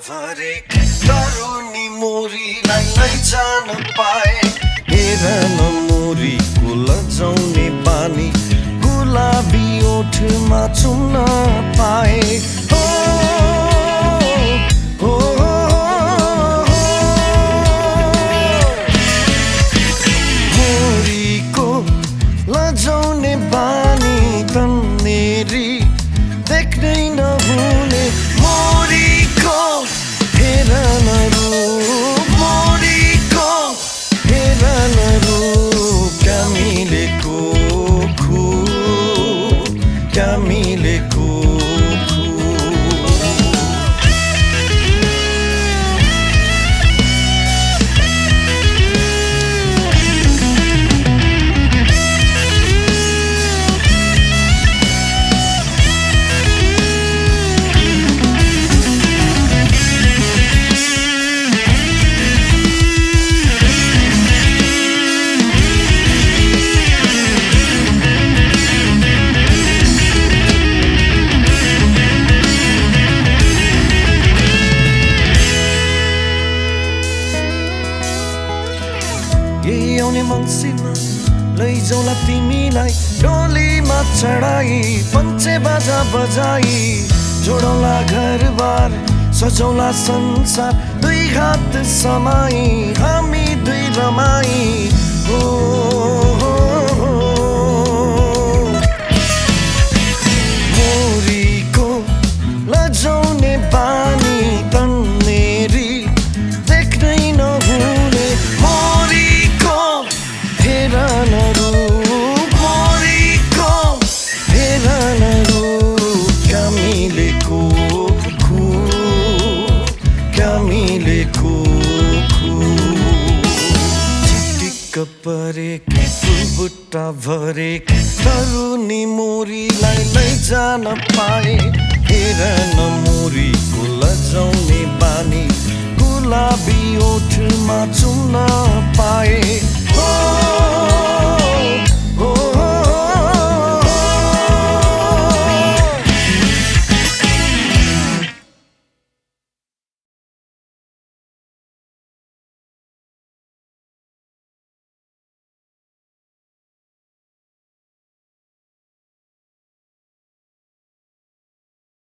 भरे तरुनी मोरीलाई लैजान पाए हेर न मोरीको लजाउने बानी गुलाबी ओठमा चुम्न पाए मोरीको लजाउने बानी तन्नेरी देख्नै नहुने मोरीको हेर न रूप मोरीको हेर न रूप क्यामिलेको क्यामिलेको आउने मङ्सिरमा लैजाउला तिमीलाई डोलीमा चढाई पञ्चे बाजा बजाई जोडौला घरबार सजौला संसार दुई हात समाई हामी दुई रमाई मोरीको लजाउने बानी तन्नेरी देख्नै नहुने मोरीको हेर न रूप मोरीको हेर न रूप क्यामिलेको क्यामिलेको टिक परेकी फुलबुट्टा भरेकी तरुनी मोरीलाई लैजान पाए हेर न मोरीको लजाउने बानी गुलाबी ओठमा चुम्न पाए